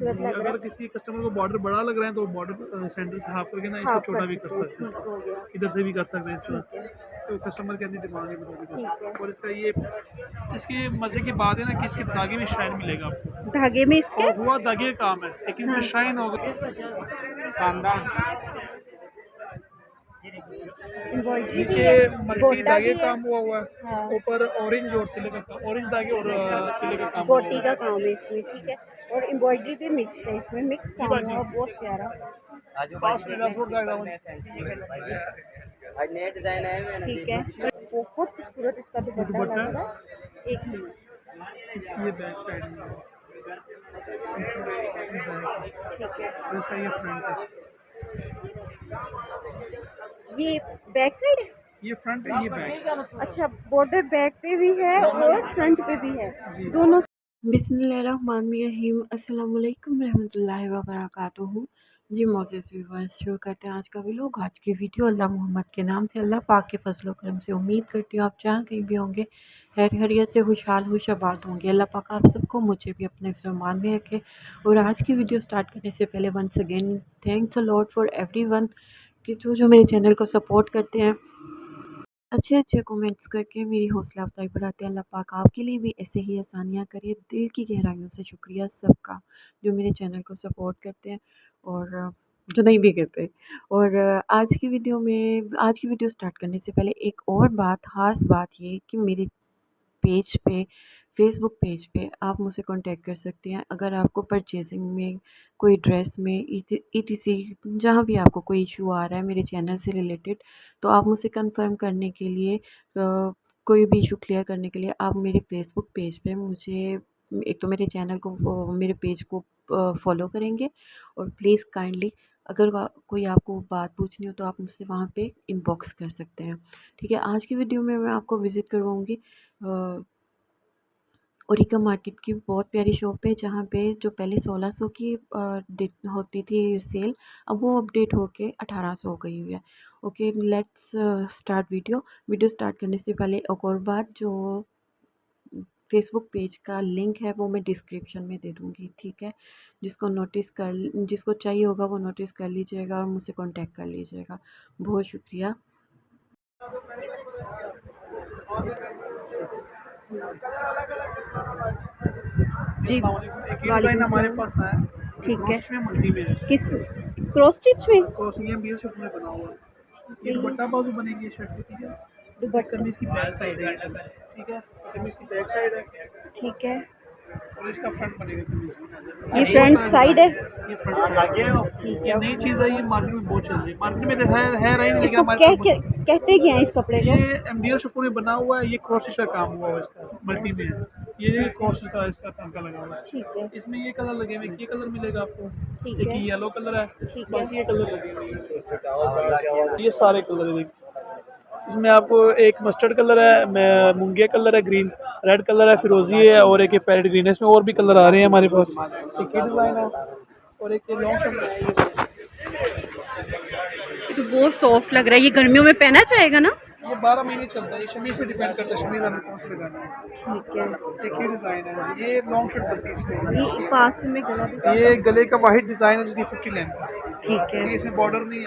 खूबसूरत लग रहा अगर है। किसी कस्टमर को बॉर्डर बड़ा लग रहा है तो बॉर्डर सेंटर से हाफ करके ना इसको हाफ छोटा कर भी कर सकते हैं, सकते ठीक हो हैं, गया। इधर से भी कर सकते हैं इस तरह। ठीक है, तो कस्टमर की अपनी डिमांड है बता ठीक है। और इसका ये इसकी मज़े की बात है ना कि इसके धागे में शाइन मिलेगा आपको, धागे में इसके और हुआ धागे का काम है लेकिन हाँ इसमें शाइन होगा खानदान। एम्ब्रॉयडरी भी नीचे है, मल्टी गोटा धागे भी है। काम हुआ हुआ हाँ है, ऊपर ऑरेंज और तिले का काम, ऑरेंज धागे और तिले का काम हुआ गोटी हुआ का है। काम है इसमें, ठीक है। और एम्ब्रॉयडरी भी मिक्स है, इसमें मिक्स जी काम बाजी हुआ, बहुत प्यारा। पास में रोड जाएगा ठीक है, बहुत खूबसूरत इसका ये दुपट्टा दुपट्टा लग है, रहा है। एक मिनट, इसकी ये बैक साइड में है, ठीक है। और इसका ये फ्रंट है, ये बैक साइड है। ये फ्रंट है ये बैक। अच्छा, बॉर्डर बैक पे भी है और फ्रंट पे भी है, जी दोनों। बिस्मिल्लाहिर्रहमानिर्रहीम, अस्सलाम वालेकुम रहमतुल्लाहि व बरकातुहू। जी मोज़ेज़ व्यूअर्स, शुरू करते हैं आज का व्लॉग। आज की वीडियो अल्लाह मोहम्मद के नाम से, अल्लाह पाक के फजल करम से उम्मीद करती हूँ आप जहाँ कहीं भी होंगे खैर खैरियत से खुशहाल खुशाबाद होंगे। अल्लाह पाक आप सबको, मुझे भी अपने फरमान में रखे। और आज की वीडियो स्टार्ट करने से पहले once again thanks a lot for everyone कि जो मेरे चैनल को सपोर्ट करते हैं, अच्छे अच्छे कमेंट्स करके मेरी हौसला अफजाई बढ़ाते हैं। अल्लाह पाक आपके लिए भी ऐसे ही आसानियाँ करे। दिल की गहराइयों से शुक्रिया सबका जो मेरे चैनल को सपोर्ट करते हैं और जो नहीं भी करते। और आज की वीडियो स्टार्ट करने से पहले एक और बात, ख़ास बात ये कि मेरे पेज पे, फ़ेसबुक पेज पे आप मुझसे कांटेक्ट कर सकती हैं अगर आपको परचेजिंग में, कोई ड्रेस में, ईटीसी जहाँ भी आपको कोई इशू आ रहा है मेरे चैनल से रिलेटेड, तो आप मुझसे कंफर्म करने के लिए कोई भी इशू क्लियर करने के लिए आप मेरे फ़ेसबुक पेज पे मुझे, एक तो मेरे चैनल को, मेरे पेज को फॉलो करेंगे। और प्लीज़ काइंडली अगर कोई आपको बात पूछनी हो तो आप मुझसे वहाँ पे इनबॉक्स कर सकते हैं, ठीक है। आज की वीडियो में मैं आपको विज़िट करवाऊँगी ओरिका मार्केट की बहुत प्यारी शॉप है, जहाँ पे जो पहले 1600 की होती थी सेल, अब वो अपडेट होके 1800 हो गई हुई है। Okay, let's start video start करने से पहले एक और बात, जो फेसबुक पेज का लिंक है वो मैं डिस्क्रिप्शन में दे दूँगी, ठीक है। जिसको चाहिए होगा वो नोटिस कर लीजिएगा और मुझसे कॉन्टेक्ट कर लीजिएगा। बहुत शुक्रिया। जी, एक ही वालेकुम डिज़ाइन हमारे सलाम। पास आया है, ठीक है, क्रॉस में मल्टी में है, किस क्रॉस स्टिच में? क्रॉस में बीच शर्ट में बना हुआ है। ये ये दुपट्टा बाजू बनेगी शर्ट की, ठीक है। इसकी दुपट्टा, कमीज की बैक साइड है, ठीक है, कमीज की बैक साइड है ठीक है। और इसका फ्रंट बनेगा कमीज। ये फ्रंट साइड है, ये फ्रंट साइड है, ठीक ये है। नई चीज़ है, ये मार्केट में बहुत चल रही है, मार्केट में तो है रही नहीं, लेकिन इसको हमारे कह पास के कहते क्या है इस कपड़े को? ये एमडीएल शिफॉन में बना हुआ है, ये क्रॉस का काम हुआ है इसका, मल्टी में है, ये क्रॉस का इसका टांका लगा हुआ है। ठीक है, इसमें ये कलर लगे हुए हैं, ये कलर मिलेगा आपको, ठीक एक है, ये येलो कलर है, ठीक है, बाकी ये कलर लगे हुए हैं, ये सारे कलर है। इसमें आपको एक मस्टर्ड कलर है, मूंगे कलर है, ग्रीन, रेड कलर है, फिरोजी है और एक पैरेट ग्रीन है। इसमें और भी कलर आ रहे हैं हमारे पास, एक ये डिज़ाइन है और एक ये लॉन्ग शर्ट है। ये तो बहुत सॉफ्ट लग रहा है, ये गर्मियों में पहना जाएगा ना? ये 12 महीने चलता है, ये शमीज पे डिपेंड करता है, शमीज हमें कौन सा लगाना है। ठीक है, एक ही डिज़ाइन है, ये लॉन्ग शर्ट बनती है इसमें। ये पास में गला भी, ये गले का वाहिद डिज़ाइन है जिसकी 50 लेंथ है, ठीक है, ये इसमें बॉर्डर नहीं है,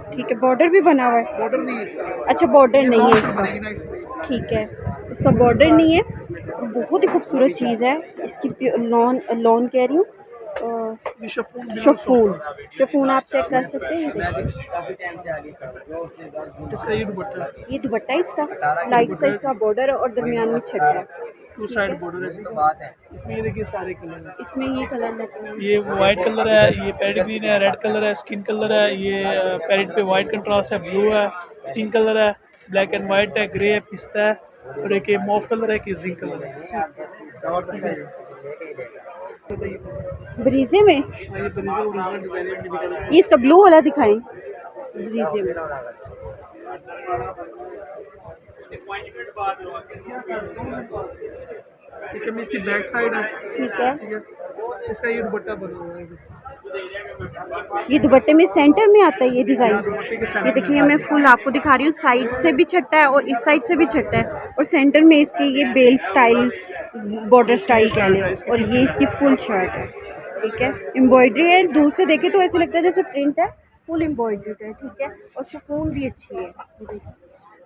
ठीक है। बॉर्डर भी बना हुआ है? बॉर्डर नहीं है इसका, अच्छा, बॉर्डर ये नहीं है लॉन्ग शर्ट इसका, बनेगी ना इसमें। ठीक है। इसका बॉर्डर नहीं है, और बहुत ही खूबसूरत चीज़ है इसकी। लॉन लॉन कह रही हूँ, ये शिफॉन शफून, शफून आप चेक कर सकते हैं, ये देखिए। इसका ये दुपट्टा है, ये दुपट्टा है इसका, लाइट सा इसका बॉर्डर है और दरमियान में छट है, टू ठीक साइड है। बॉर्डर है। इसमें ये देखिए सारे कलर हैं, इसमें ये कलर लगे हैं, ये वाइट कलर है, ये पैरेट ग्रीन है, रेड कलर है, स्किन कलर है, ये पैरेट पे वाइट कंट्रास्ट है, ब्लू है, पिंक कलर है, ब्लैक एंड वाइट है, ग्रे है, पिस्ता है और एक ये मॉफ कलर है, एक जिंक कलर है। ब्रीजे में। ये ब्रिजल ओरिजिनल डिजाइन है, दिखा ये इसका ब्लू वाला दिखाएं, ब्रीजे में। ठीक है। मैं इसकी बैक साइड है, ठीक है, ठीक है, इसका ये दुपट्टा बना हुआ है, ये दुपट्टे में सेंटर में आता है ये डिज़ाइन। दुपट्टे के ये साइड देखिए, मैं फुल आपको दिखा रही हूँ, साइड से भी छट्टा है और इस साइड से भी छट्टा है, और सेंटर में इसके ये बेल स्टाइल, बॉर्डर स्टाइल कह लें, और ये इसकी फुल शर्ट है। ठीक है, एम्ब्रॉयडरी है, दूर से देखे तो ऐसे लगता है जैसे प्रिंट है, फुल एम्ब्रॉयडरी है। ठीक है, और शिफॉन भी अच्छी है।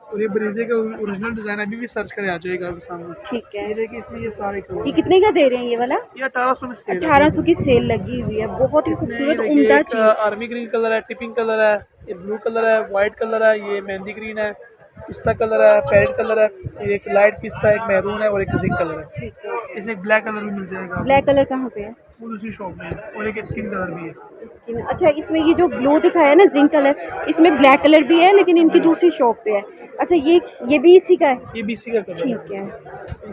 और ये ब्रीजे का ओरिजिनल डिजाइन अभी भी सर्च करे आ जाएगा आपके सामने। ठीक है, ये देखिए इसमें ये सारे कलर। ये कितने का दे रहे हैं ये वाला? ये 1800 में सेल है। 1800 की सेल लगी हुई है, बहुत ही खूबसूरत उम्दा चीज। आर्मी ग्रीन कलर है, टिपिंग कलर है, ये ब्लू कलर है, वाइट कलर है, ये मेहंदी ग्रीन है, पिस्ता कलर है, पैरेट कलर है, एक लाइट पिस्ता, एक मैरून है और एक जिंक कलर है। ठीक है, इसमें एक ब्लैक कलर भी मिल जाएगा। ब्लैक कलर कहाँ पे है? फुल उसी शॉप में है और एक स्किन कलर भी है। स्किन, अच्छा इसमें ये जो ब्लू दिखाया है ना जिंक कलर, इसमें ब्लैक कलर भी है लेकिन इनकी दूसरी शॉप पे है। अच्छा ये भी इसी का है? ये भी इसी का कलर है। ठीक है।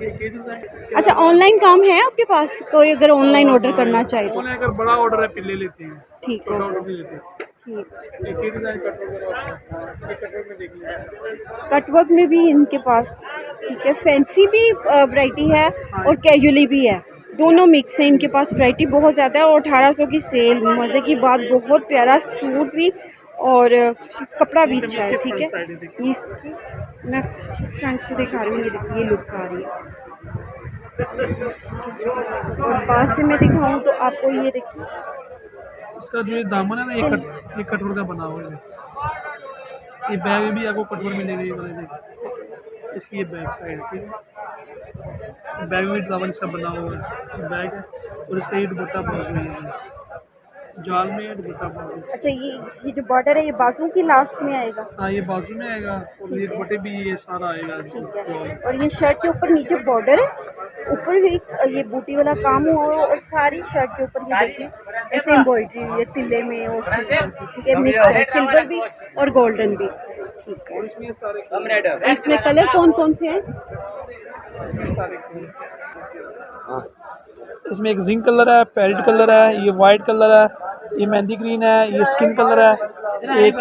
ये डिजाइन। अच्छा ऑनलाइन काम है आपके पास? कोई अगर ऑनलाइन ऑर्डर करना चाहे तो? अगर बड़ा ऑर्डर है फिर ले लेते हैं, ठीक है, छोटा ऑर्डर नहीं लेते। ठीक। एक ही डिजाइन कटवर्क में देख लीजिए। कटवर्क में भी इनके पास, ठीक है, फैंसी भी वैरायटी है और कैजुअली भी है, दोनों मिक्स है इनके पास। वैरायटी बहुत ज़्यादा है और 1800 की सेल, मज़े की बात, बहुत प्यारा सूट भी और कपड़ा भी अच्छा है। ठीक है, ये मैं फ्रंट से दिखा रही हूँ, ये देखिए ये लुक आ रही है। और पास से मैं दिखाऊँ तो आपको ये देखिए, इसका जो ये दामन है ना ये कटवर्क का बना हुआ है। ये बैग में भी आपको कटवर्क मिलेगा। इसकी ये बैक साइड है, ठीक है। बैग में दामन इसका बना हुआ है, बैग है और इसका ये दुपट्टा बना हुआ है, जाल में दुपट्टा बना हुआ है। अच्छा ये जो बॉर्डर है ये बाजू की लास्ट में आएगा? हाँ ये बाजू में आएगा और ये दुपट्टे भी ये सारा आएगा। ठीक है, और ये शर्ट के ऊपर नीचे बॉर्डर है, ऊपर भी ये बूटी वाला काम हुआ और सारी शर्ट के ऊपर ये देखिए ऐसे एम्ब्रॉयडरी हुई है तिल्ले में और ठीक है, मिक्स है, सिल्वर भी और गोल्डन भी। ठीक है, इसमें कलर कौन कौन से हैं? इसमें एक जिंक कलर है, पैरेट कलर है, ये वाइट कलर है, ये मेहंदी ग्रीन है, ये स्किन कलर है, एक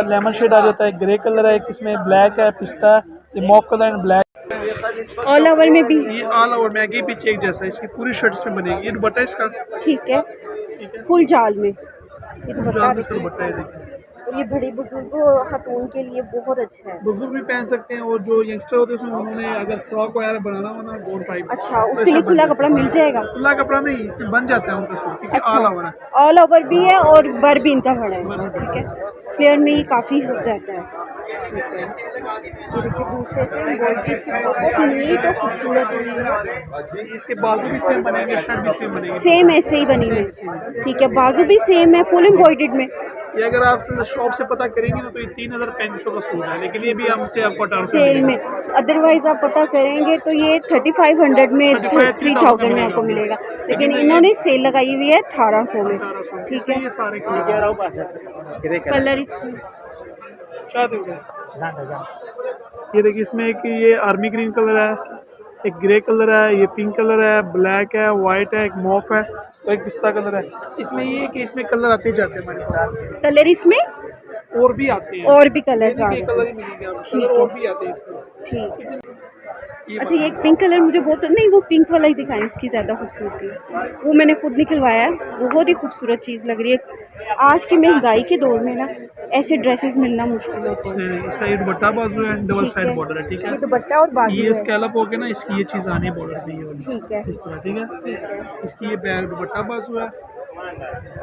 लेमन शेड आ जाता है, ग्रे कलर है, एक इसमें ब्लैक है, पिस्ता है, ये mauve colour and black. All over में भी? ये ऑल ओवर में आगे पीछे एक जैसा, इसकी पूरी शर्ट इसमें बनेगी। ये दुपट्टा इसका, ठीक है, फुल जाल में ये दुपट्टा दुपट्टा है देखिए। और ये बड़े बुजुर्ग खातून के लिए बहुत अच्छा है। बुजुर्ग भी पहन सकते हैं और जो यंगस्टर होते हैं उन्होंने अगर फ्रॉक वगैरह बनाना हो ना गोल टाइप। अच्छा, उसके लिए खुला कपड़ा मिल जाएगा? खुला कपड़ा नहीं, इसमें बन जाता है उनका सूट, क्योंकि अच्छा, ऑल ओवर है। ऑल ओवर भी है और बर भी इनका बड़ा है। ठीक है, फ्लेयर में ये काफ़ी हो जाता है। ठीक है, ये देखिए दूसरे से एम्ब्रॉयडरी बहुत नीट और खूबसूरत हुई है। इसके बाजू भी सेम बनेंगे, शर्ट भी सेम बनेगी, सेम ऐसे ही बनी हुई। ठीक है, बाजू भी सेम है, फुल एम्ब्रॉयडर्ड में। ये अगर आप शॉप से पता करेंगे ना तो ये 3500 का सूट है, लेकिन ये भी हमसे आपको 1800 सेल में। अदरवाइज आप पता करेंगे तो ये 3500 में 3000 में आपको मिलेगा, लेकिन इन्होंने सेल लगाई हुई है 1800 में। ठीक है, ये सारे कलर इसमें ये देखिए, इसमें एक ये आर्मी ग्रीन कलर है, एक ग्रे कलर है, ये पिंक कलर है, ब्लैक है, वाइट है, एक मॉफ है और एक पिस्ता कलर है। इसमें ये है कि इसमें कलर आते जाते हैं हमारे पास, कलर इसमें और भी आते हैं, और भी कलर आ रहे कलर हैं। ही मिलेंगे आपको, ठीक कलर है, और भी आते हैं इसमें। ठीक। अच्छा ये एक पिंक कलर मुझे बहुत, नहीं वो पिंक वाला ही दिखाएं, उसकी ज़्यादा खूबसूरती, वो मैंने खुद निकलवाया है, बहुत ही खूबसूरत चीज़ लग रही है। आज की महंगाई के दौर में ना ऐसे ड्रेसेस मिलना मुश्किल होते हैं। इसका ये दुपट्टा बाजू है, डबल साइड बॉर्डर है, ठीक है। ये दुपट्टा और बाजू ये है। स्कैलप हो के ना इसकी ये चीज़ आनी है बॉर्डर पे, ये ठीक है, इस तरह, ठीक है। ठीक है, इसकी ये बैक दुपट्टा बाजू है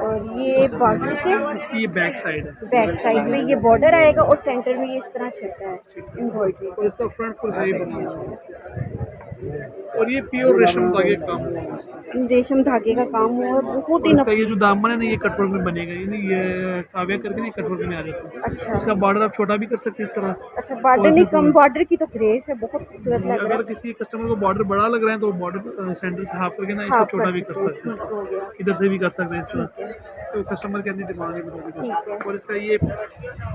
और ये बाजू के इसकी ये बैक साइड है, बैक साइड में ये बॉर्डर आएगा और सेंटर में ये इस तरह छट्टा है एम्ब्रॉयडरी। और इसका फ्रंट फुल हैवी बना हुआ है और ये प्योर रेशम धागे का काम हुआ है। रेशम धागे का काम हुआ और बहुत ही इसका ये जो दामन है ना ये कटवर्क में बनेगा, ये काव्या करके नहीं कटवर्क में आ जाता है। अच्छा, इसका बॉर्डर आप छोटा भी कर सकते हैं इस तरह। अच्छा बॉर्डर नहीं, कम बॉर्डर की तो ग्रेस है, बहुत खूबसूरत लग रहा अगर किसी कस्टमर को बॉर्डर बड़ा लग रहा है तो बॉर्डर सेंटर से हाफ करके ना इसको हाफ छोटा कर भी कर सकते हैं, ठीक हो गया। इधर से भी कर सकते हैं इस तरह। ठीक है, तो कस्टमर की अपनी डिमांड ठीक है। है। और इसका ये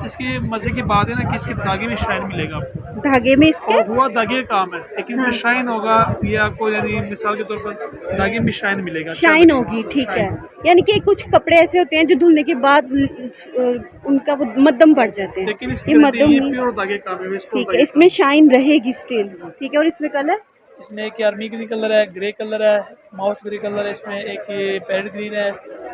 इसकी मज़े की बात है ना कि इसके धागे में शाइन मिलेगा आपको, धागे में इसके और हुआ धागे का काम है, लेकिन इसमें शाइन होगा, ये आपको यानी मिसाल के तौर पर धागे में शाइन मिलेगा, शाइन होगी। ठीक है, यानी कि कुछ कपड़े ऐसे होते हैं जो धुलने के बाद उनका वो मध्यम पड़ जाते हैं, लेकिन ये मध्यम नहीं। प्योर धागे का काम है। ठीक है, इसमें शाइन रहेगी स्टिल। ठीक है, और इसमें कलर, इसमें एक आर्मी ग्रीन कलर है, ग्रे कलर है, माउस ग्रे कलर है, इसमें एक ये पैरेट ग्रीन है,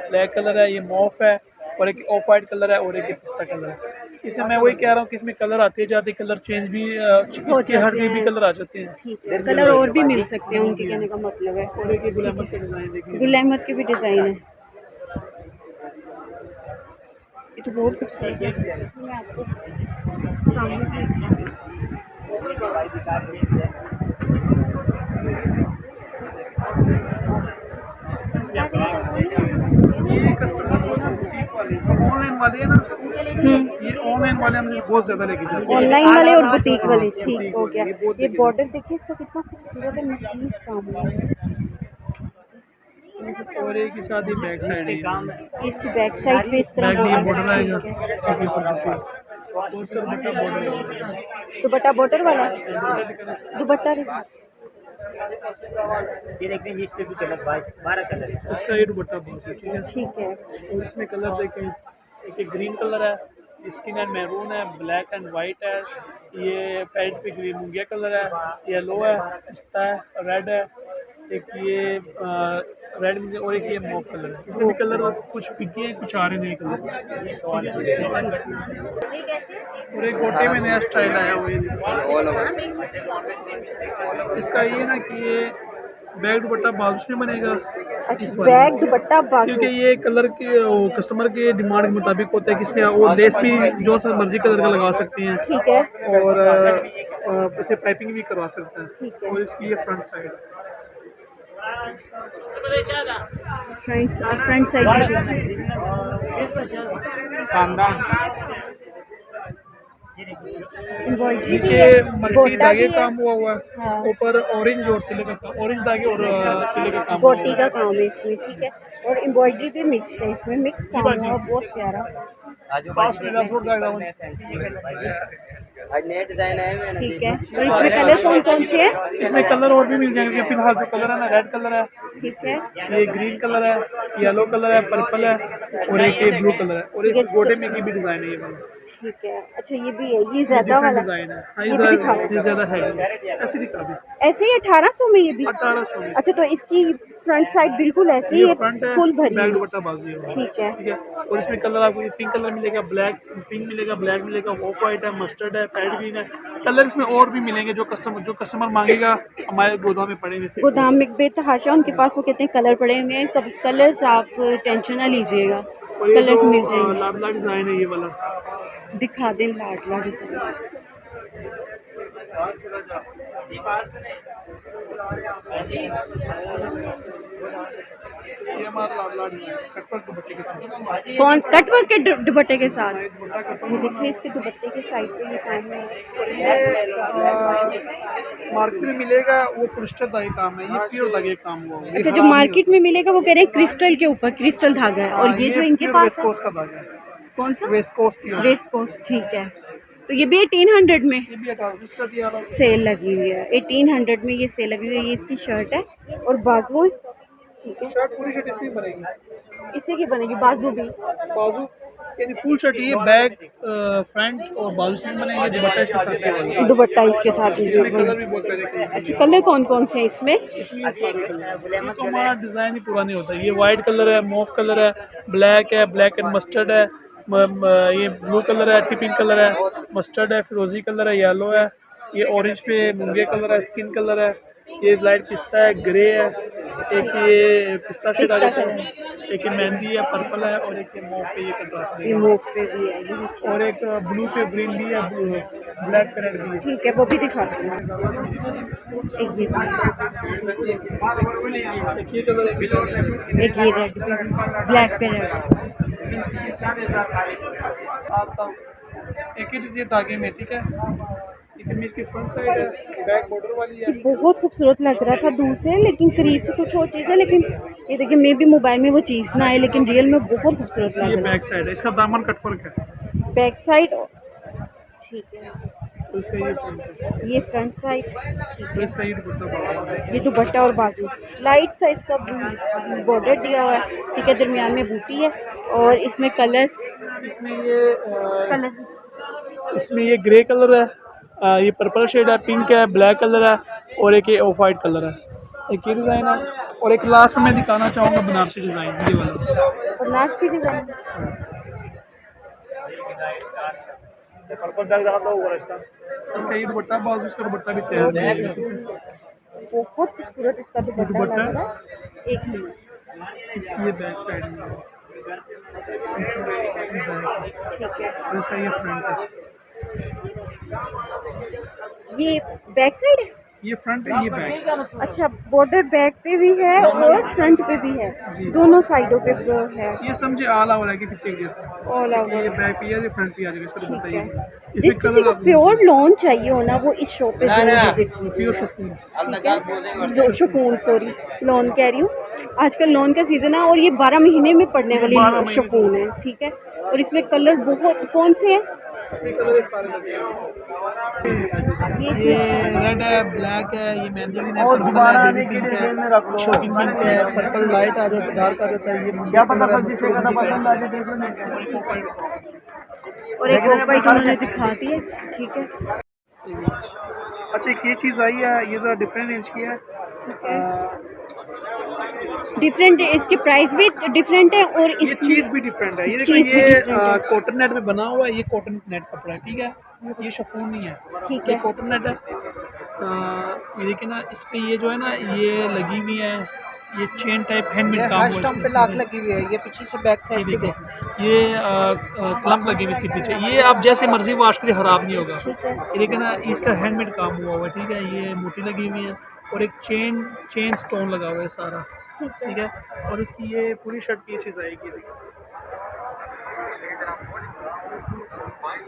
ब्लैक कलर है, ये मॉफ है और एक ऑफ वाइट कलर है और एक पिस्ता कलर है। इसमें मैं वही कह रहा हूँ कि इसमें कलर आते जाते, कलर चेंज भी इसके हर में भी कलर आ जाते हैं। ठीक है, कलर और भी मिल सकते हैं, उनके कहने का मतलब है। और एक गुलामत के डिज़ाइन देखिए, गुल अहमद के भी डिज़ाइन है। ये तो बहुत खूबसूरत है। मैं आपको सामने से ये कस्टमर जो ना बुटीक वाले जो ऑनलाइन वाले हैं ना, ये ऑनलाइन वाले हमसे बहुत ज़्यादा लेके जाते हैं। ऑनलाइन वाले और बुटीक वाले, ठीक बुटीक हो वाले गया। ये बहुत ये लेके बॉर्डर देखिए इसका कितना खूबसूरत है, नफीस काम है। जाते हैं। और एक ही साथ ही बैक साइड है, इसकी बैक साइड पे इस तरह बैक ये बॉर्डर, बॉर्डर आएगा, ठीक है। इसी पर दुपट्टा बॉर्डर दुपट्टा बॉर्डर वाला, दुपट्टा ये देखते हैं, इस पे भी कलर 12 कलर है। इसका ये दुपट्टा बहुत है, ठीक है। ठीक है। और इसमें कलर देखें, एक ग्रीन कलर है, स्किन एंड मैरून है, ब्लैक एंड वाइट है, ये पैरेट पे ग्रीन मुंगिया कलर है, येलो है, पिस्ता है, रेड है, एक ये रेड में, और एक ये मॉव कलर है। इसमें भी कलर कुछ पिके हैं, कुछ आ रहे नहीं कलर। और एक गोटे में नया स्टाइल आया हुआ है। इसका ये ना कि ये बैग दुपट्टा बाजू में बनेगा, अच्छा, बैग दुपट्टा बाजू, क्योंकि ये कलर के कस्टमर के डिमांड के मुताबिक होता है कि इसमें वो लेस भी जो सा मर्जी कलर का लगा सकते हैं, ठीक है। और इसे पाइपिंग भी करवा सकते हैं। ठीक है। और इसकी ये फ्रंट साइड है। फ्रंट साइड में एम्ब्रॉयडरी भी नीचे है, मल्टी गोटा धागे भी है। काम हुआ हुआ है, हाँ। ऊपर ऑरेंज और तिले का ऑरेंज धागे और तिले का काम हुआ गोटी का काम है इसमें, ठीक है। और एम्ब्रॉयडरी भी मिक्स है, इसमें मिक्स काम बाजी। हुआ, बहुत प्यारा। आज नया डिजाइन है मैंने। ठीक है। और इसमें कलर कौन कौन से हैं? इसमें कलर और भी मिल जाएंगे। फिलहाल जो कलर है ना, रेड कलर है, ठीक है। ये ग्रीन कलर है, येलो कलर है, पर्पल है, और एक ये ब्लू कलर है, और एक गोटे में की भी डिजाइन है ये वाला। ठीक है। अच्छा, ये भी है, ये ज्यादा वाला डिजाइन है। हाँ, ये भी दिखा ये ज्यादा है, ऐसे दिखा दे। ऐसे ही 1800 में ये भी। 1800 में। अच्छा, तो इसकी फ्रंट साइड बिल्कुल ऐसी ये है, फ्रंट है, फुल भरी बैक है। दुपट्टा बाजू है। ठीक है। ठीक है। और इसमें कलर आपको ये पिंक कलर मिलेगा, ब्लैक पिंक मिलेगा, ब्लैक मिलेगा, ऑफ वाइट है, मस्टर्ड है, पैरेट ग्रीन है। कलर इसमें और भी मिलेंगे, जो कस्टमर मांगेगा हमारे गोदाम में पड़े हुए। गोदाम में बेतहाशा उनके पास, वो कहते हैं कलर पड़े हुए हैं, कभी कलर्स आप टेंशन ना लीजिएगा, कलर्स मिल जाएंगे। लाडला डिजाइन है ये वाला। दिखा दें लाडला डिजाइन। ये हमारा लाडला डिजाइन कटवर्क दुपट्टे के साथ। कौन कटवर्क के दुपट्टे के साथ? ये देखिए इसके दुपट्टे के साइड पे ये काम है। मार्केट में मिलेगा वो क्रिस्टल धागे काम है, ये प्योर धागे काम हुआ है। अच्छा, जो मार्केट में मिलेगा वो कह रहे हैं क्रिस्टल के ऊपर क्रिस्टल धागा है, और ये जो इनके पास है वेस्ट कोस्ट का धागा है। कौन सा? वेस्ट कोस्ट वेस्ट कोस्ट, ठीक है। तो ये भी 1800 में ये भी 1800 दिया था। सेल लगी हुई है, 1800 में ये सेल लगी हुई है। ये इसकी शर्ट है और बाजू है, ठीक है। शर्ट पूरी शर्ट इसमें बनेगी, इससे की बनेगी बाजू भी। बाजू यानी फुल शर्ट, ये बैक फ्रंट और बाजू से बनेंगे, दुपट्टा इसके साथ ही बनेगा। दुपट्टा इसके साथ ही इसमें कलर भी बहुत सारे कलर। अच्छा, कलर कौन कौन से हैं इसमें? ये तो हमारा डिज़ाइन ही पुरानी होता है। ये वाइट कलर है, मॉफ कलर है, ब्लैक है, ब्लैक एंड मस्टर्ड है, ये ब्लू कलर है, पिंक कलर है, मस्टर्ड है, फिरोजी कलर है, येलो है, ये ऑरेंज पे मुंगे कलर है, स्किन कलर है, ये लाइट पिस्ता है, ग्रे है, एक ये पिस्ता शेड आ जाता है, एक ये मेहंदी है, पर्पल है, और एक ये मॉफ पे ये कंट्रास्ट ये मूव पे भी है, ये भी और एक ब्लू पे ग्रीन भी है, ब्लैक पे रेड भी है। ठीक है, वो भी दिखाती हूँ। एक ये भी, एक ये कलर है, एक ये रेड ब्लैक पे रेड। एक ही चीज़ धागे में, ठीक है। इसमें इसकी फ्रंट साइड है, बैक बॉर्डर वाली है। बहुत खूबसूरत लग रहा था दूर से, लेकिन करीब से कुछ और चीज़ है। लेकिन ये देखिए, मे भी मोबाइल में वो चीज़ ना आए, लेकिन रियल में बहुत खूबसूरत ये लग रहा बैक साइड है, इसका दामन कटवर्क है। है। बैक साइड, ठीक है। तो इसका ये फ्रंट है, ये फ्रंट साइड, तो इसका ये दुपट्टा बाजू है। ये दुपट्टा और बाजू लाइट साइज का बॉर्डर दिया हुआ है, ठीक है। दरमियान में बूटी है, और इसमें कलर, इसमें ये ग्रे कलर है, ये पर्पल शेड है, पिंक है, ब्लैक कलर है, और एक ये ऑफ वाइट कलर है। एक ये डिज़ाइन है, और एक लास्ट में मैं दिखाना चाहूँगा बनारसी डिज़ाइन, ये वाला बनारसी डिजाइन। इसका ये दुपट्टा बाजू, इसका दुपट्टा भी तैयार है। बहुत खूबसूरत इसका दुपट्टा लग रहा है। एक मिनट, इसकी ये बैक साइड में ठीक है। और इसका ये फ्रंट है, ये बैक साइड है। ये फ्रंट है, ये बैक। अच्छा, बॉर्डर बैक पे भी है और फ्रंट पे भी है, दोनों साइडों पे वो है। ये समझे ऑल ओवर है कि पीछे एक जैसा, ऑल ये ओवर। बैक पे है, ये फ्रंट पे आ जाएगा, इसका ठीक दुपट्टा ये है। है। जिस इसमें किसी कलर को आप प्योर लॉन चाहिए हो ना, वो इस शॉप पे जरूर विजिट प्योर कीजिए। शिफॉन। ठीक है, शिफॉन, सॉरी, लॉन कह रही हूँ। आजकल लॉन का सीजन है और ये 12 महीने में पड़ने वाली 12 महीने शिफॉन है। ठीक है, और इसमें कलर बहुत कौन से हैं? इसमें कलर सारे लगे हैं। ये रेड है, ब्लैक है, ये मेहंदी ग्रीन है, पर्पल है, बेबी पिंक है, शॉकिंग पिंक है, पर्पल लाइट आ जाता है, डार्क आ जाता है, ये क्या पता पसंद आ जाए। और एक ऑफ वाइट उन्होंने दिखा दी है। ठीक है, अच्छा, एक ये चीज़ आई है, ये ज़रा डिफरेंट रेंज की है। डिफरेंट, इसकी प्राइस भी डिफरेंट है और ये इसकी चीज़ भी डिफरेंट है। ये देखो, चीज़ भी ये डिफरेंट है। कॉटन नेट में बना हुआ है, ये कॉटन नेट कपड़ा है, ठीक है, ये शिफॉन नहीं है, ठीक ये है। कॉटन नेट है। ये देखिए ना, इस पे ये जो है ना, ये लगी हुई है, ये चेन टाइप हैंडमेड काम हुआ है स्टम्प पे इसमें। लाख लगी हुई है, ये पीछे से बैक ये साइड से देखो, ये क्लम्प लगी हुई इसके पीछे, ये आप जैसे मर्जी वाश करिए खराब नहीं होगा। ये देखिए ना, इसका हैंडमेड काम हुआ हुआ है, ठीक है, ये मोती लगी हुई है और एक चेन स्टोन लगा हुआ है सारा, ठीक है। और इसकी ये पूरी शर्ट की चीज़ आएगी,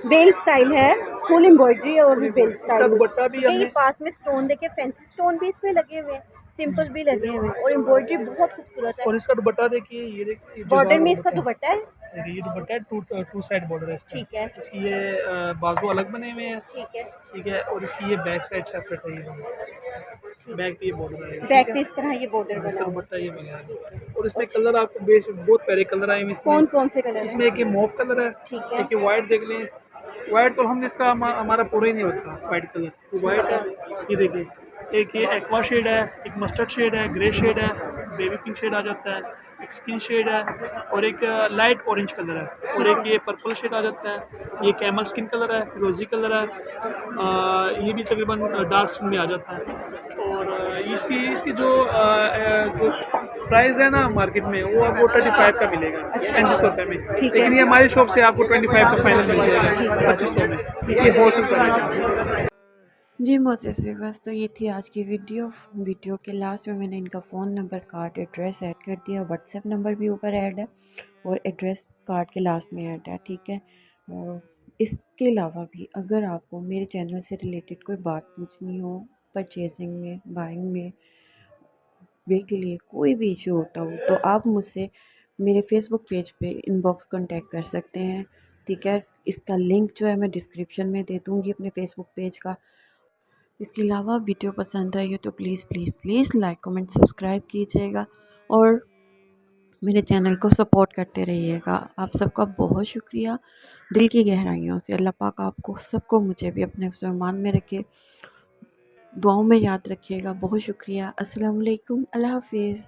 बेल स्टाइल है, फुल एम्ब्रॉयडरी और भी बेल इसका स्टाइल। दुपट्टा भी ये हमें, पास में स्टोन देखे, फैंसी स्टोन भी इसमें लगे हुए हैं, सिंपल भी लगे हुए हैं और एम्ब्रॉयडरी बहुत खूबसूरत है। और इसका दुपट्टा देखिए, ये देखिए बॉर्डर में इसका दुपट्टा है। देखिए, ये दुपट्टा है, टू साइड बॉर्डर है इसका। ठीक है। इसकी ये बाजू अलग बने हुए हैं, ठीक है, ठीक है, और इसकी ये बैक साइड सेपरेट है, ये बैक पे ये बॉर्डर है, बैक पे इस तरह ये बॉर्डर बना इसका हुआ है। दुपट्टा ये बना है। और इसमें कलर आपको बहुत प्यारे कलर आए हुए हैं कौन इसमें। कौन से कलर इसमें हैं? एक ये मॉव कलर है, ठीक है। एक ये वाइट देख लें, वाइट तो हमने इसका हमारा पूरा ही नहीं होता वाइट कलर, तो वाइट है। ये देखिए, एक ये एक्वा शेड है, एक मस्टर्ड शेड है, ग्रे शेड है, बेबी पिंक शेड आ जाता है, एक स्किन शेड है और एक लाइट ऑरेंज कलर है, और एक ये पर्पल शेड आ जाता है, ये कैमल स्किन कलर है, फिरोजी कलर है, ये भी तकरीबन डार्क स्किन में आ जाता है। और इसकी जो प्राइस है ना मार्केट में, वो आपको 35 का मिलेगा, 3500 रुपये में, लेकिन ये हमारी शॉप से आपको 25 का फाइनल मिल जाएगा, 2500 में, ये होलसेल प्राइस है। जी मोसेस व्यूअर्स, तो ये थी आज की वीडियो के लास्ट में मैंने इनका phone number, card, address add कर दिया, व्हाट्सएप नंबर भी ऊपर ऐड है और एड्रेस कार्ड के लास्ट में ऐड है। ठीक है, और इसके अलावा भी अगर आपको मेरे चैनल से रिलेटेड कोई बात पूछनी हो, परचेजिंग में, बाइंग में, वे के लिए कोई भी इशू होता हो, तो आप मुझसे मेरे फेसबुक पेज पे इनबॉक्स कांटेक्ट कर सकते हैं। ठीक है, इसका लिंक जो है मैं डिस्क्रिप्शन में दे दूँगी अपने फेसबुक पेज का। इसके अलावा वीडियो पसंद आई हो तो please please please like comment subscribe कीजिएगा और मेरे चैनल को सपोर्ट करते रहिएगा। आप सबका बहुत शुक्रिया दिल की गहराइयों से। अल्लाह पाक आपको सबको, मुझे भी अपने फरमान में रखे, दुआओं में याद रखिएगा। बहुत शुक्रिया। अस्सलाम वालेकुम, अल्लाह हाफिज़।